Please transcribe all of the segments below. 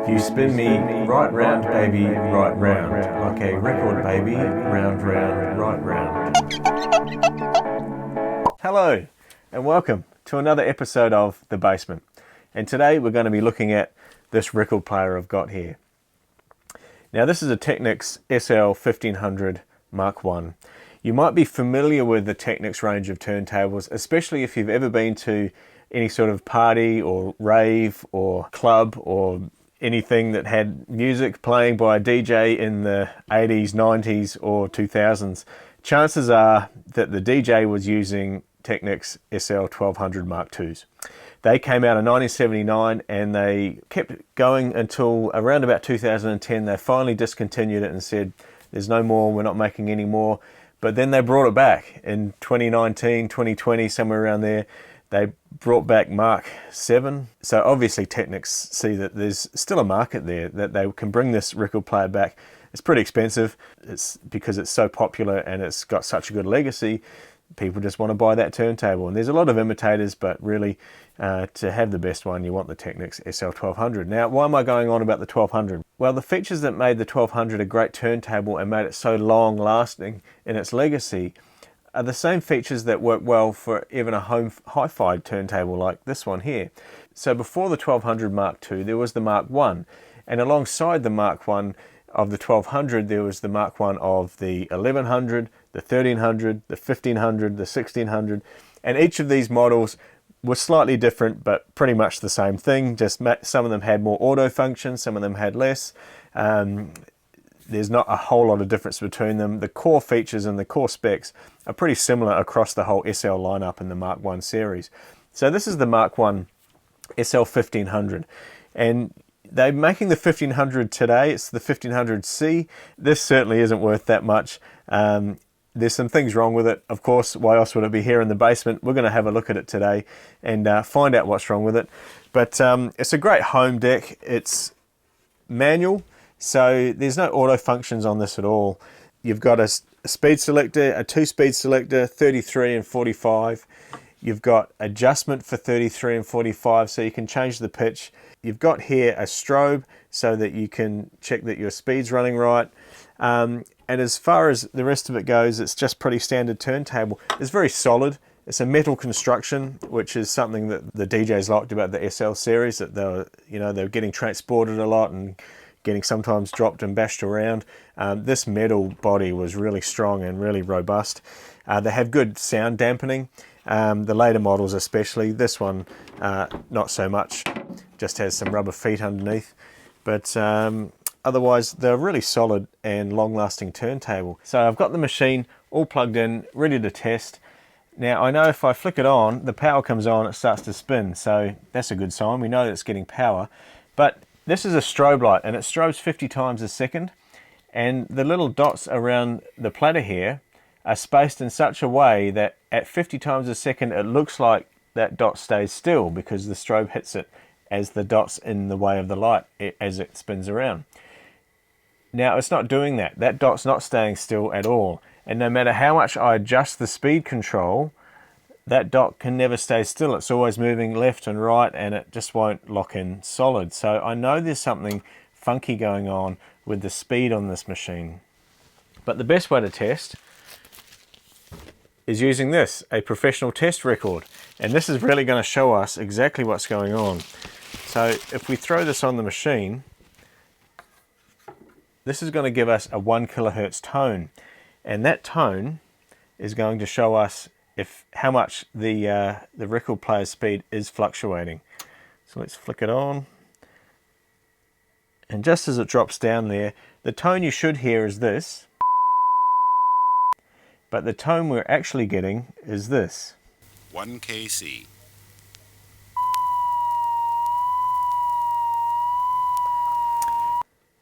You spin me right round, baby, right round, like a record, baby, round, round, right round. Hello, and welcome to another episode of The Basement. And today we're going to be looking at this record player I've got here. Now this is a Technics SL1500 Mark I. You might be familiar with the Technics range of turntables, especially if you've ever been to any sort of party or rave or club or anything that had music playing by a DJ in the 80s, 90s or 2000s. Chances are that the DJ was using Technics SL1200 Mark IIs. They came out in 1979 and they kept going until around about 2010. They finally discontinued it and said, there's no more, we're not making any more. But then they brought it back in 2019, 2020, somewhere around there. They brought back Mark VII. So obviously Technics see that there's still a market there, that they can bring this record player back. It's pretty expensive. It's because it's so popular and it's got such a good legacy. People just want to buy that turntable. And there's a lot of imitators, but really to have the best one, you want the Technics SL1200. Now, why am I going on about the 1200? Well, the features that made the 1200 a great turntable and made it so long lasting in its legacy are the same features that work well for even a home hi-fi turntable like this one here. So before the 1200 Mark II, there was the Mark I, and alongside the Mark I of the 1200, there was the Mark I of the 1100, the 1300, the 1500, the 1600, and each of these models were slightly different, but pretty much the same thing. Just some of them had more auto functions, some of them had less. There's not a whole lot of difference between them. The core features and the core specs are pretty similar across the whole SL lineup in the Mark I series. So this is the Mark I SL1500, and they're making the 1500 today. It's the 1500C. This certainly isn't worth that much. There's some things wrong with it. Of course, why else would it be here in the basement? We're going to have a look at it today and find out what's wrong with it. But it's a great home deck. It's manual. So there's no auto functions on this at all. You've got a speed selector, a 2-speed selector, 33 and 45. You've got adjustment for 33 and 45, so you can change the pitch. You've got here a strobe so that you can check that your speed's running right. And as far as the rest of it goes, it's just pretty standard turntable. It's very solid. It's a metal construction, which is something that the DJs liked about the SL series, that they were getting transported a lot and getting sometimes dropped and bashed around. This metal body was really strong and really robust. They have good sound dampening. The later models especially. This one, not so much. Just has some rubber feet underneath. But otherwise, they're really solid and long-lasting turntable. So I've got the machine all plugged in, ready to test. Now I know if I flick it on, the power comes on, it starts to spin. So that's a good sign. We know that it's getting power. But this is a strobe light, and it strobes 50 times a second, and the little dots around the platter here are spaced in such a way that at 50 times a second it looks like that dot stays still because the strobe hits it as the dot's in the way of the light as it spins around. Now it's not doing that. That dot's not staying still at all, and no matter how much I adjust the speed control, that dot can never stay still. It's always moving left and right, and it just won't lock in solid. So I know there's something funky going on with the speed on this machine. But the best way to test is using this, a professional test record. And this is really going to show us exactly what's going on. So if we throw this on the machine, this is going to give us a 1 kilohertz tone. And that tone is going to show us how much the record player's speed is fluctuating. So let's flick it on. And just as it drops down there, the tone you should hear is this. But the tone we're actually getting is this. 1 kc.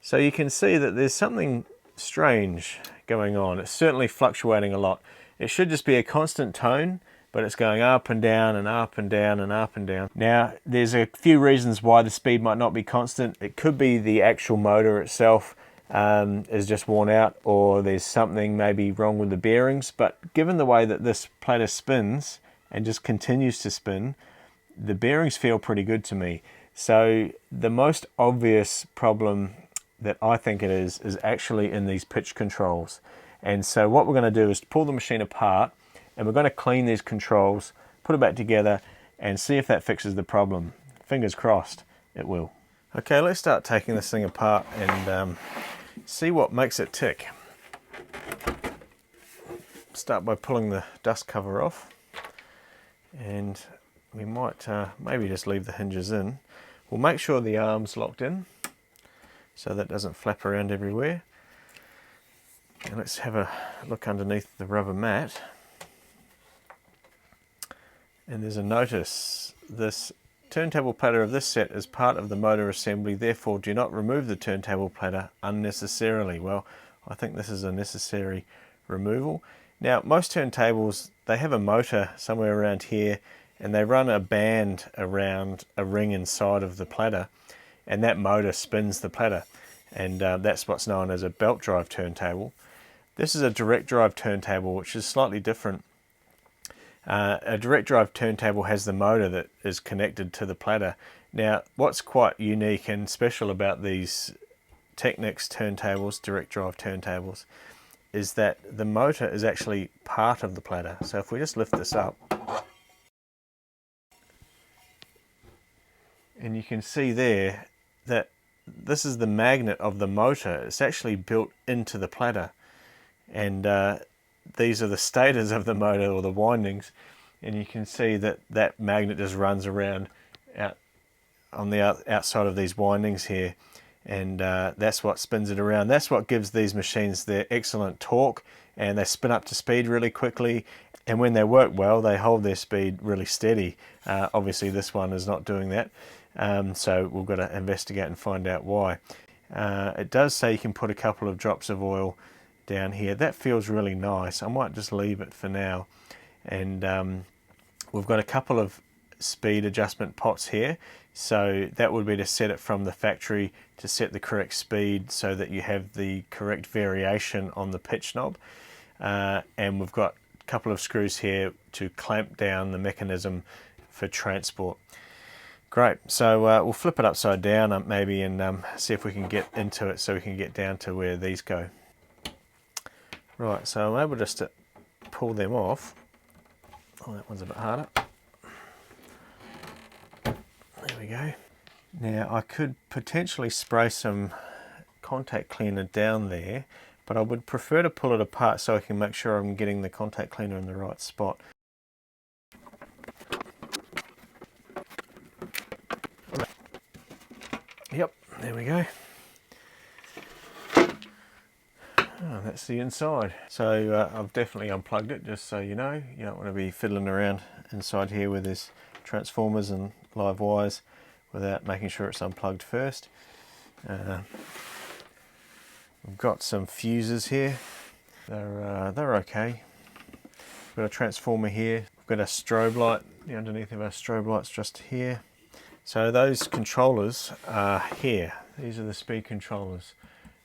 So you can see that there's something strange going on. It's certainly fluctuating a lot. It should just be a constant tone, but it's going up and down and up and down and up and down. Now, there's a few reasons why the speed might not be constant. It could be the actual motor itself is just worn out, or there's something maybe wrong with the bearings. But given the way that this platter spins and just continues to spin, the bearings feel pretty good to me. So the most obvious problem that I think it is actually in these pitch controls. And so what we're going to do is pull the machine apart, and we're going to clean these controls, put it back together, and see if that fixes the problem. Fingers crossed it will. Okay, let's start taking this thing apart and see what makes it tick. Start by pulling the dust cover off, and we might maybe just leave the hinges in. We'll make sure the arm's locked in so that doesn't flap around everywhere. And let's have a look underneath the rubber mat. And there's a notice. This turntable platter of this set is part of the motor assembly, therefore do not remove the turntable platter unnecessarily. Well, I think this is a necessary removal. Now, most turntables, they have a motor somewhere around here, and they run a band around a ring inside of the platter, and that motor spins the platter, and that's what's known as a belt drive turntable. This is a direct drive turntable, which is slightly different. A direct drive turntable has the motor that is connected to the platter. Now, what's quite unique and special about these Technics turntables, direct drive turntables, is that the motor is actually part of the platter. So if we just lift this up, and you can see there that this is the magnet of the motor. It's actually built into the platter, and these are the stators of the motor, or the windings, and you can see that that magnet just runs around out on the outside of these windings here, and that's what spins it around. That's what gives these machines their excellent torque, and they spin up to speed really quickly, and when they work well they hold their speed really steady. Obviously this one is not doing that, so we've got to investigate and find out why. It does say you can put a couple of drops of oil down here. That feels really nice. I might just leave it for now. And we've got a couple of speed adjustment pots here, so that would be to set it from the factory to set the correct speed so that you have the correct variation on the pitch knob. And we've got a couple of screws here to clamp down the mechanism for transport. Great, so we'll flip it upside down maybe, and see if we can get into it so we can get down to where these go. Right, so I'm able just to pull them off. Oh, that one's a bit harder. There we go. Now I could potentially spray some contact cleaner down there, but I would prefer to pull it apart so I can make sure I'm getting the contact cleaner in the right spot. Yep, there we go. Oh, that's the inside. So I've definitely unplugged it, just so you know. You don't want to be fiddling around inside here where there's transformers and live wires without making sure it's unplugged first. We've got some fuses here. They're okay. We've got a transformer here. We've got a strobe light. The underneath of our strobe light's just here. So those controllers are here. These are the speed controllers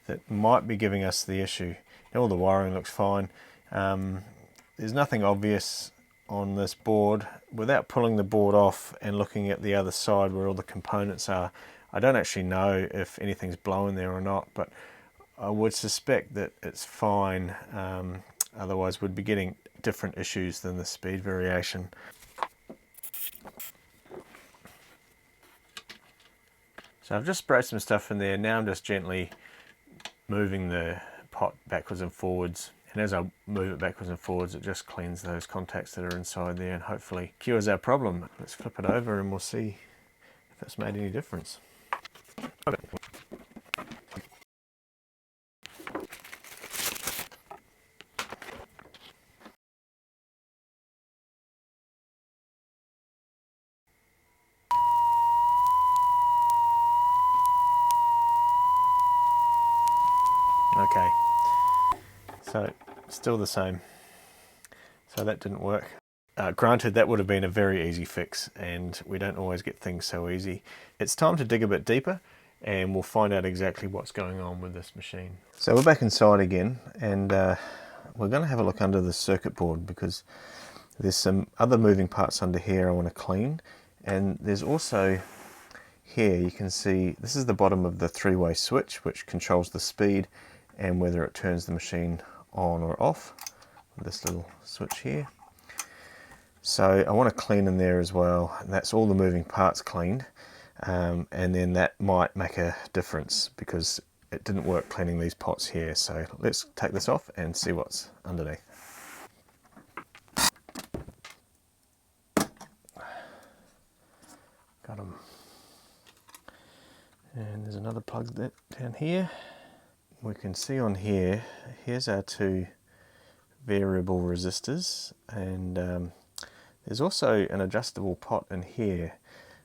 that might be giving us the issue. All the wiring looks fine. There's nothing obvious on this board. Without pulling the board off and looking at the other side where all the components are, I don't actually know if anything's blowing there or not, but I would suspect that it's fine. Otherwise we'd be getting different issues than the speed variation. So I've just sprayed some stuff in there. Now I'm just gently moving the pot backwards and forwards, and as I move it backwards and forwards it just cleans those contacts that are inside there and hopefully cures our problem. Let's flip it over and we'll see if it's made any difference. Okay, so still the same, so that didn't work. Granted, that would have been a very easy fix, and we don't always get things so easy. It's time to dig a bit deeper and we'll find out exactly what's going on with this machine. So we're back inside again, and we're going to have a look under the circuit board because there's some other moving parts under here I want to clean, and there's also here you can see this is the bottom of the three-way switch which controls the speed and whether it turns the machine on or off. This little switch here. So I want to clean in there as well, and that's all the moving parts cleaned, and then that might make a difference because it didn't work cleaning these pots here. So let's take this off and see what's underneath. Got them. And there's another plug down here. We can see on here, here's our two variable resistors, and there's also an adjustable pot in here.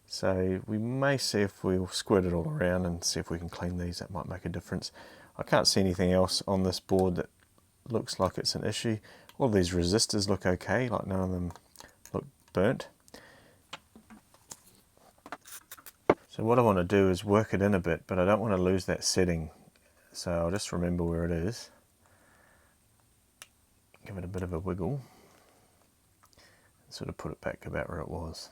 So we may see if we'll squirt it all around and see if we can clean these. That might make a difference. I can't see anything else on this board that looks like it's an issue. All these resistors look okay, like none of them look burnt. So what I want to do is work it in a bit, but I don't want to lose that setting. So I'll just remember where it is. Give it a bit of a wiggle. And sort of put it back about where it was.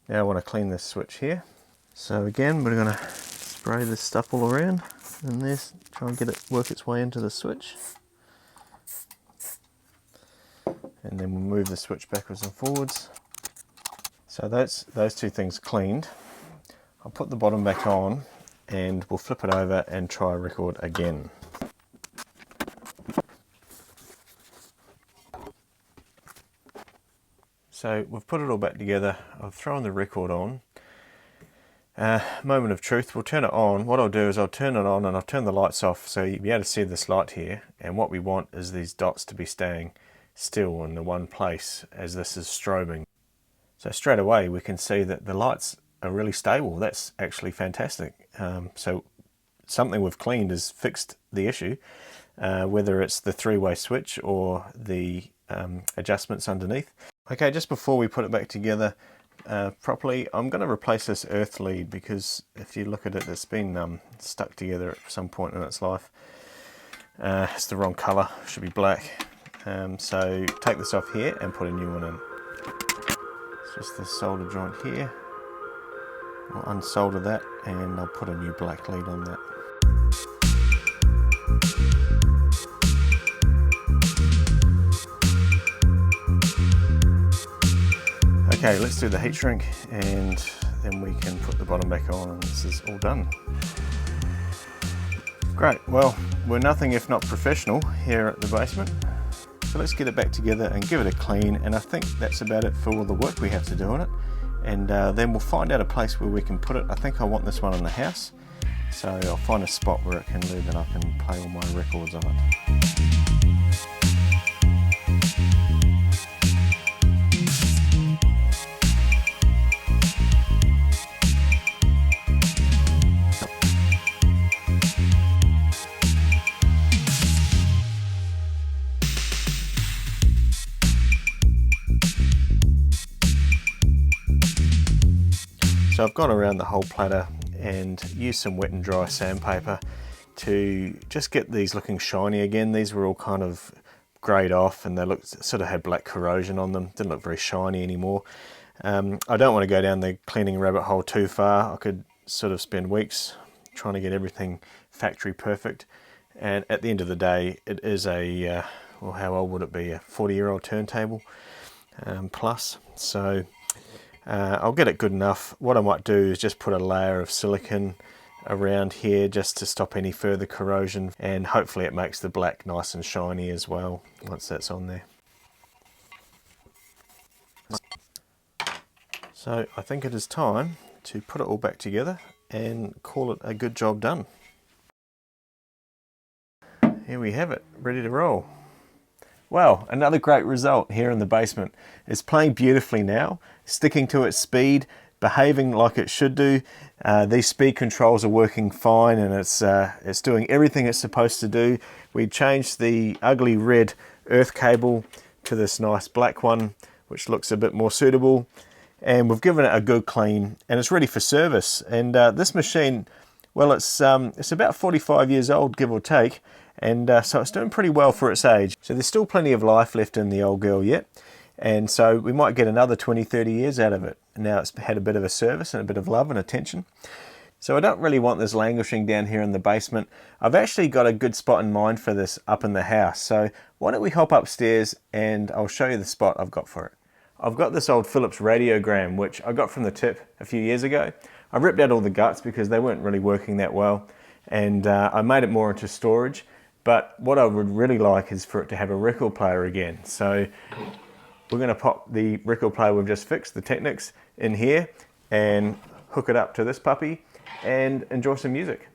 Now I want to clean this switch here. So again, we're going to spray this stuff all around in there, try and get it work its way into the switch. And then we'll move the switch backwards and forwards. So those two things cleaned. I'll put the bottom back on and we'll flip it over and try record again. So we've put it all back together. I've thrown the record on. Moment of truth, we'll turn it on. What I'll do is I'll turn it on and I'll turn the lights off so you'll be able to see this light here. And what we want is these dots to be staying still in the one place as this is strobing. So straight away we can see that the lights are really stable. That's actually fantastic. So something we've cleaned has fixed the issue, whether it's the three-way switch or the adjustments underneath. Okay, just before we put it back together properly, I'm going to replace this earth lead because if you look at it, it's been stuck together at some point in its life. It's the wrong colour, should be black. So take this off here and put a new one in. It's just the solder joint here. I'll unsolder that and I'll put a new black lead on that. Okay, let's do the heat shrink and then we can put the bottom back on and this is all done. Great, well, we're nothing if not professional here at the basement. So let's get it back together and give it a clean, and I think that's about it for all the work we have to do on it. And then we'll find out a place where we can put it. I think I want this one in the house, so I'll find a spot where it can live and I can play all my records on it. So I've gone around the whole platter and used some wet and dry sandpaper to just get these looking shiny again. These were all kind of greyed off and they sort of had black corrosion on them, didn't look very shiny anymore. I don't want to go down the cleaning rabbit hole too far. I could sort of spend weeks trying to get everything factory perfect, and at the end of the day it is a, well, how old would it be, a 40-year-old turntable plus. So I'll get it good enough. What I might do is just put a layer of silicone around here just to stop any further corrosion, and hopefully it makes the black nice and shiny as well once that's on there. So I think it is time to put it all back together and call it a good job done. Here we have it, ready to roll. Well, another great result here in the basement. It's playing beautifully now, sticking to its speed, behaving like it should do. These speed controls are working fine, and it's doing everything it's supposed to do. We changed the ugly red earth cable to this nice black one, which looks a bit more suitable. And we've given it a good clean, and it's ready for service. And this machine, well, it's about 45 years old, give or take, And so it's doing pretty well for its age. So there's still plenty of life left in the old girl yet. And so we might get another 20, 30 years out of it. Now it's had a bit of a service and a bit of love and attention. So I don't really want this languishing down here in the basement. I've actually got a good spot in mind for this up in the house. So why don't we hop upstairs and I'll show you the spot I've got for it. I've got this old Philips radiogram, which I got from the tip a few years ago. I ripped out all the guts because they weren't really working that well. And I made it more into storage. But what I would really like is for it to have a record player again. So we're going to pop the record player we've just fixed, the Technics, in here and hook it up to this puppy and enjoy some music.